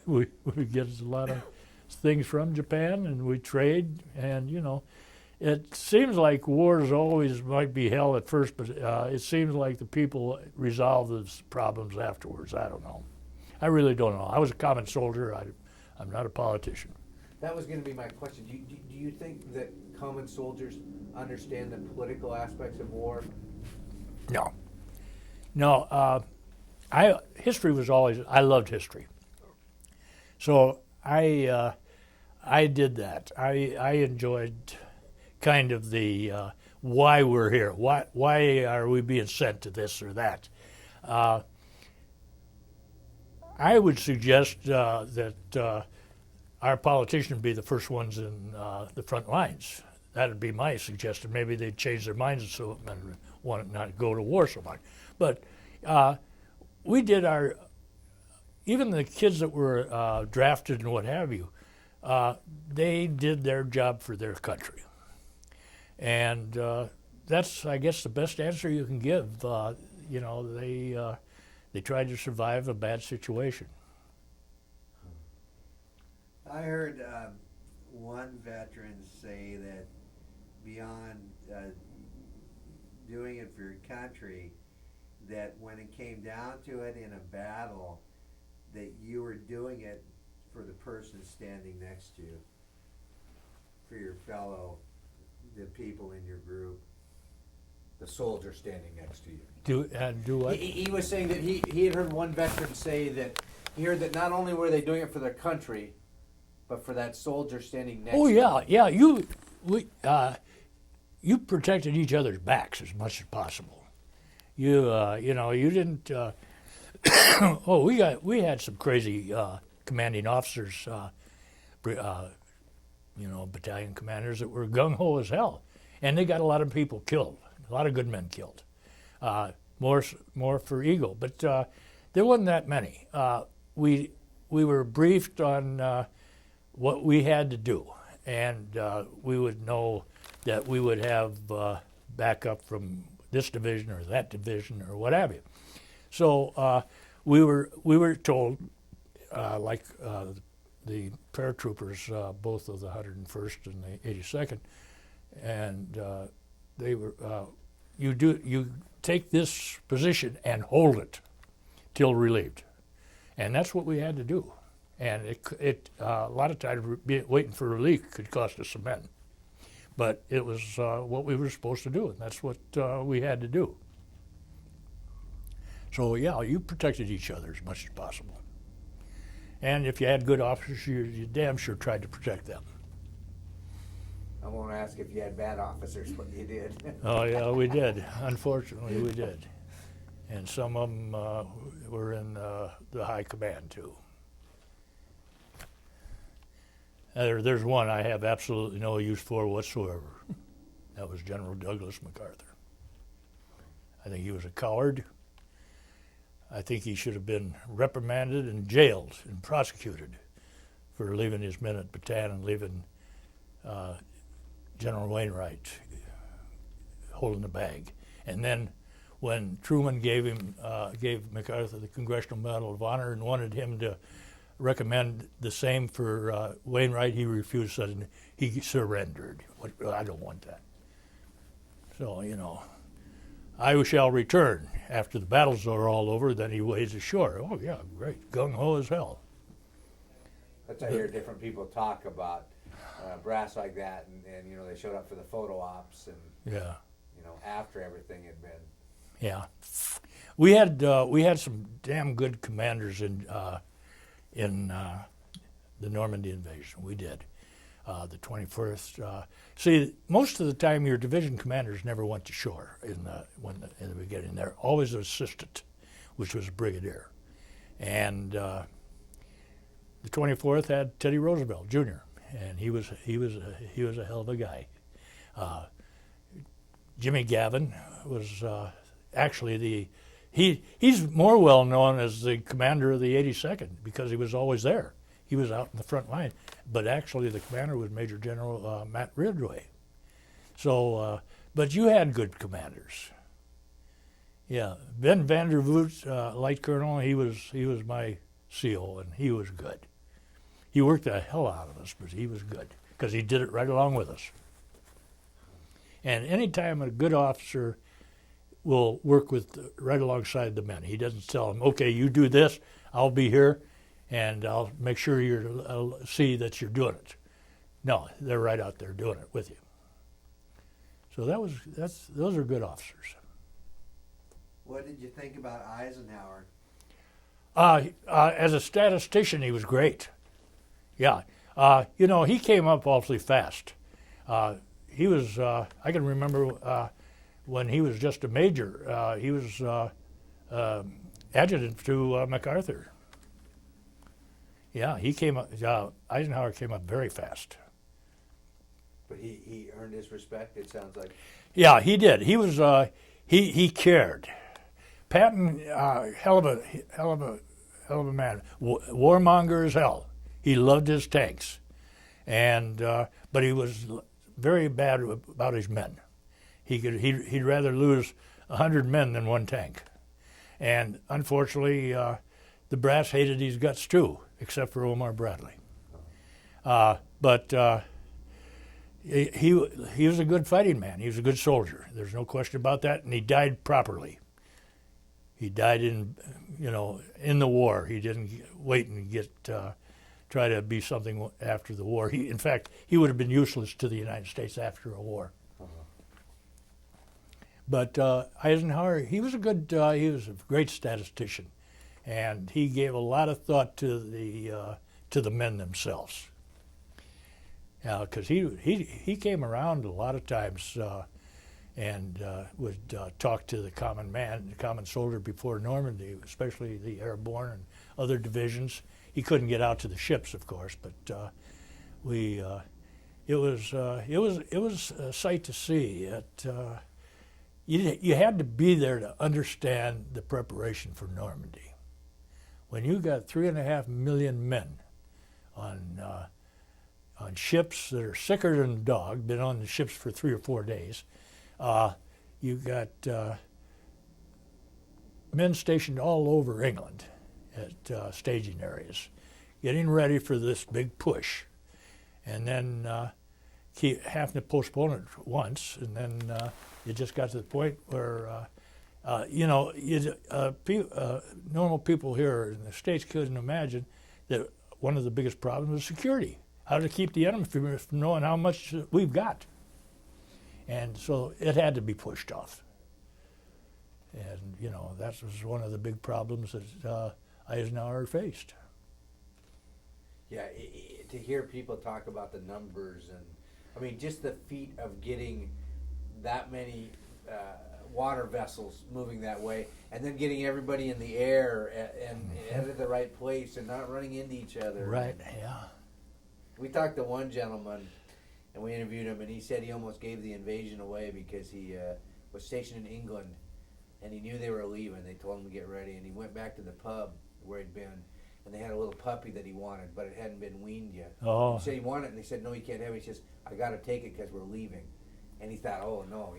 get a lot of things from Japan, and we trade, and it seems like wars always might be hell at first, but it seems like the people resolve those problems afterwards. I don't know. I really don't know. I was a common soldier. I'm not a politician. that was going to be my question. Do you think that common soldiers understand the political aspects of war? No. History was always, I loved history. So I did that. I enjoyed kind of the why we're here. Why are we being sent to this or that? I would suggest that our politicians be the first ones in the front lines. That would be my suggestion. Maybe they'd change their minds so and want not go to war so much. But we did even the kids that were drafted and what have you, they did their job for their country. And that's, I guess, the best answer you can give. You know, they tried to survive a bad situation. I heard one veteran say that beyond doing it for your country, that when it came down to it in a battle, that you were doing it for the person standing next to you, for your the people in your group. The soldier standing next to you. Do what? He was saying that he had heard one veteran say that he heard that not only were they doing it for their country, but for that soldier standing next to them. Yeah. You protected each other's backs as much as possible. You know, you didn't. We had some crazy commanding officers, battalion commanders that were gung ho as hell, and they got a lot of people killed, a lot of good men killed, more for ego, but there wasn't that many. We were briefed on what we had to do, and we would know that we would have backup from this division or that division or what have you. So we were told, like the paratroopers, both of the 101st and the 82nd, and they were you take this position and hold it till relieved, and that's what we had to do. And it a lot of times waiting for relief could cost us some men, but it was what we were supposed to do, and that's what we had to do. So yeah, you protected each other as much as possible. And if you had good officers, you damn sure tried to protect them. I won't ask if you had bad officers, but you did. Oh yeah, we did. Unfortunately, we did. And some of them were in the high command too. There's one I have absolutely no use for whatsoever. That was General Douglas Macarthur. I think he was a coward. I think he should have been reprimanded and jailed and prosecuted for leaving his men at Bataan and leaving General Wainwright holding the bag. And then when Truman gave MacArthur the Congressional Medal of Honor and wanted him to recommend the same for Wainwright, he refused, said he surrendered. I don't want that. So, you know, I shall return. After the battles are all over, then he waves ashore. Oh yeah, great, gung-ho as hell. That's how I hear different people talk about brass like that, and you know, they showed up for the photo ops, and Yeah, you know, after everything had been. yeah. We had some damn good commanders in the Normandy invasion. We did. The 21st. See, most of the time your division commanders never went to shore in the beginning. They're always an assistant, which was a brigadier. And the 24th had Teddy Roosevelt Jr. and he was a hell of a guy. Jimmy Gavin was actually he's more well known as the commander of the 82nd because he was always there. He was out in the front line, but actually the commander was Major General Matt Ridgway. So, but you had good commanders. Yeah, Ben Vandervoot, Light Colonel, he was my CO, and he was good. He worked the hell out of us, but he was good because he did it right along with us. And anytime a good officer will work with right alongside the men, he doesn't tell them, okay, you do this, I'll be here, and I'll make sure I'll see that you're doing it. No, they're right out there doing it with you. So those are good officers. What did you think about Eisenhower? As a statistician, he was great. Yeah, he came up awfully fast. He was. I can remember when he was just a major. He was adjutant to MacArthur. Yeah, he came up. Eisenhower came up very fast. But he earned his respect, it sounds like. Yeah, he did. He was he cared. Patton, hell of a man. Warmonger as hell. He loved his tanks, and but he was very bad about his men. He'd rather lose 100 men than one tank, and unfortunately, the brass hated his guts too, except for Omar Bradley. But he was a good fighting man. He was a good soldier. There's no question about that, and he died properly. He died in the war. He didn't wait and try to be something after the war. In fact, he would have been useless to the United States after a war. But Eisenhower, he was a great statistician, and he gave a lot of thought to the men themselves. Because he came around a lot of times and would talk to the common man, the common soldier before Normandy, especially the Airborne and other divisions. He couldn't get out to the ships, of course, but it was a sight to see. You had to be there to understand the preparation for Normandy. When you got 3.5 million men on ships that are sicker than a dog, been on the ships for 3 or 4 days, you got men stationed all over England at staging areas, getting ready for this big push, and then having to postpone it once, and then it just got to the point where normal people here in the States couldn't imagine that one of the biggest problems was security. How to keep the enemy from knowing how much we've got. And so it had to be pushed off. And, that was one of the big problems that Eisenhower faced. Yeah, to hear people talk about the numbers and, just the feat of getting that many water vessels moving that way, and then getting everybody in the air and at the right place and not running into each other. Right, yeah. We talked to one gentleman, and we interviewed him, and he said he almost gave the invasion away because he was stationed in England, and he knew they were leaving. They told him to get ready, and he went back to the pub where he'd been, and they had a little puppy that he wanted, but it hadn't been weaned yet. Oh. He said he wanted it, and they said, no, you can't have it. He says, I got to take it because we're leaving. And he thought, oh, no.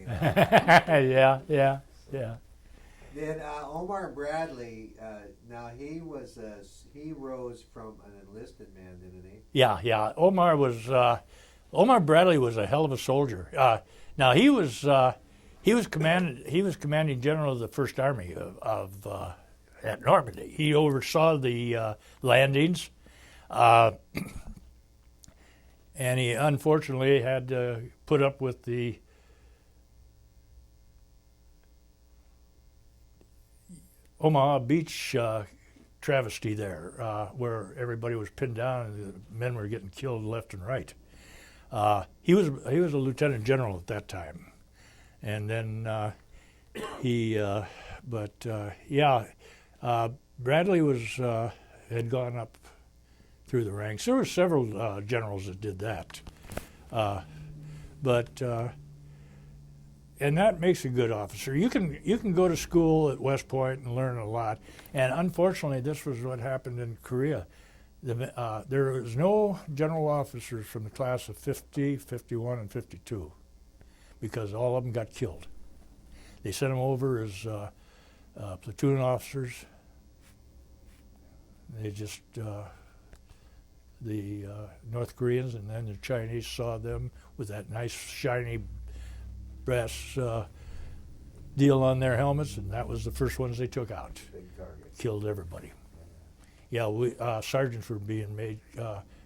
Yeah. Then Omar Bradley, now he rose from an enlisted man, didn't he? Yeah. Omar Bradley was a hell of a soldier. Now he was commanding general of the First Army at Normandy. He oversaw the landings, and he unfortunately had to put up with the Omaha Beach travesty there, where everybody was pinned down and the men were getting killed left and right. He was a lieutenant general at that time, and then Bradley had gone up through the ranks. There were several generals that did that, and that makes a good officer. You can go to school at West Point and learn a lot. And unfortunately, this was what happened in Korea. There was no general officers from the class of 50, 51, and 52 because all of them got killed. They sent them over as platoon officers. They just, the North Koreans and then the Chinese saw them with that nice shiny brass deal on their helmets, and that was the first ones they took out. Big target. Killed everybody. Yeah, we sergeants were being made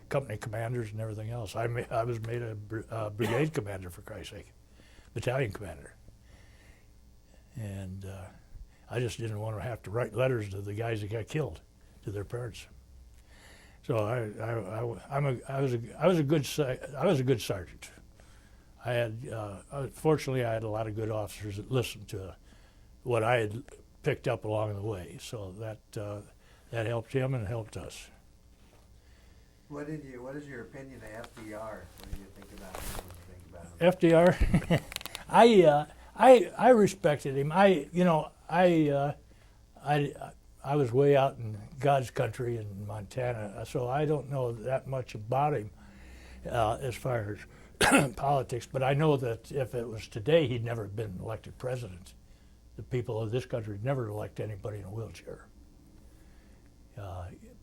company commanders and everything else. I was made a brigade commander, for Christ's sake, battalion commander, and I just didn't want to have to write letters to the guys that got killed, to their parents. So I was a good sergeant. Fortunately, I had a lot of good officers that listened to what I had picked up along the way. So that helped him and helped us. What is your opinion of FDR? What do you think about him? What do you think about him? FDR, I respected him. I was way out in God's country in Montana, so I don't know that much about him as far as politics. But I know that if it was today, he'd never been elected president. The people of this country never elect anybody in a wheelchair.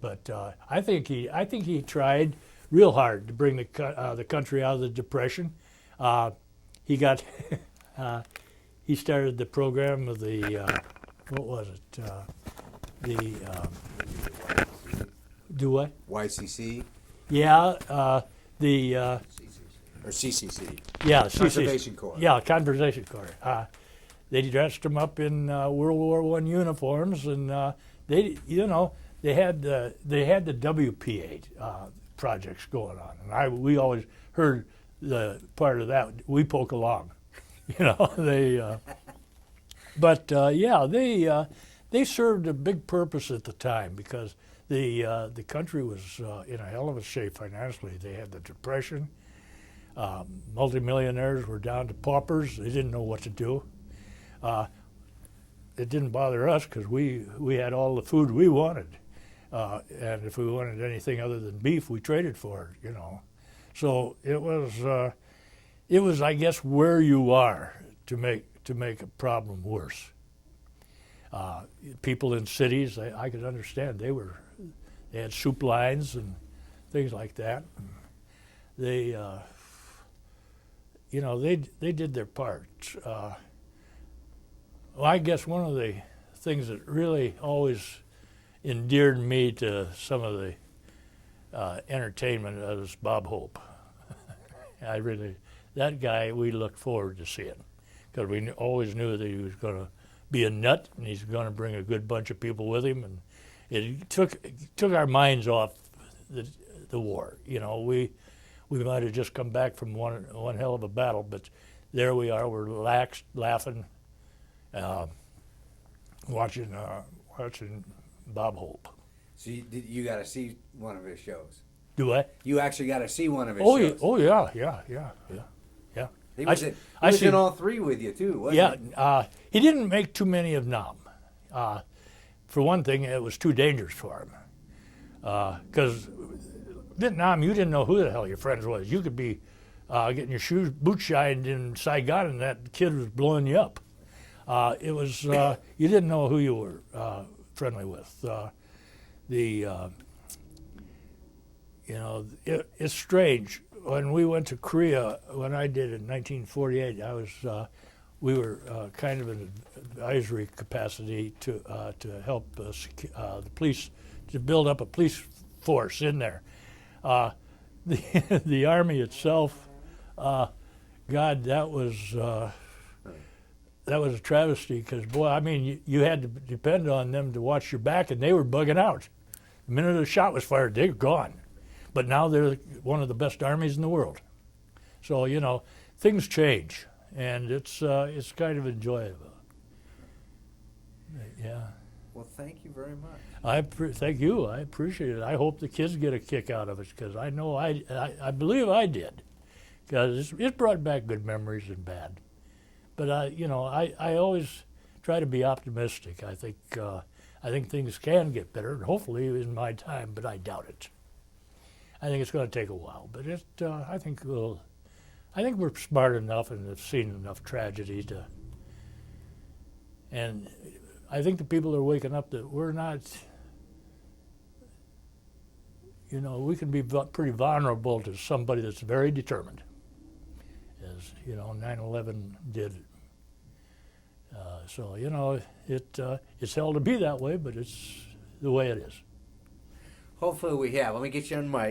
But I think he tried real hard to bring the country out of the Depression. He got he started the program of the what was it? Do what? YCC Yeah, the or CCC. yeah, Conservation Corps. Yeah, Conservation Corps. They dressed them up in World War I uniforms, and they had the WPA projects going on, and we always heard the part of that. We poke along, they served a big purpose at the time because the country was in a hell of a shape financially. They had the Depression. Multimillionaires were down to paupers. They didn't know what to do. It didn't bother us because we had all the food we wanted. And if we wanted anything other than beef, we traded for it, So it was, I guess, where you are to make a problem worse. People in cities, I could understand. They had soup lines and things like that. They did their part. Well, I guess one of the things that really always endeared me to some of the entertainment was Bob Hope. That guy we looked forward to seeing because we always knew that he was going to be a nut and he's going to bring a good bunch of people with him, and it took our minds off the war. We might have just come back from one hell of a battle, but there we are, we're relaxed, laughing, watching Bob Hope. So you got to see one of his shows. Do I? You actually got to see one of his shows. shows. Oh yeah. He was in all three with you too, wasn't he? He didn't make too many of Nam. For one thing, it was too dangerous for him. Because Vietnam, you didn't know who the hell your friends was. You could be getting your boots shined in Saigon, and that kid was blowing you up. It was you didn't know who you were friendly with. It's strange. When we went to Korea, when I did in 1948, we were kind of in an advisory capacity to help the police, to build up a police force in there. The Army itself, God, that was a travesty because, boy, I mean, you had to depend on them to watch your back, and they were bugging out. The minute a shot was fired, they were gone. But now they're one of the best armies in the world. So, things change, and it's kind of enjoyable. Yeah. Well, thank you very much. Thank you. I appreciate it. I hope the kids get a kick out of it because I know I believe I did, because it brought back good memories and bad. But I always try to be optimistic. I think things can get better, and hopefully in my time, but I doubt it. I think it's going to take a while, but I think we're smart enough and have seen enough tragedy and I think the people are waking up that we're not, we can be pretty vulnerable to somebody that's very determined, as 9/11 did. So it's held to be that way, but it's the way it is. Hopefully we have. Let me get you on mic.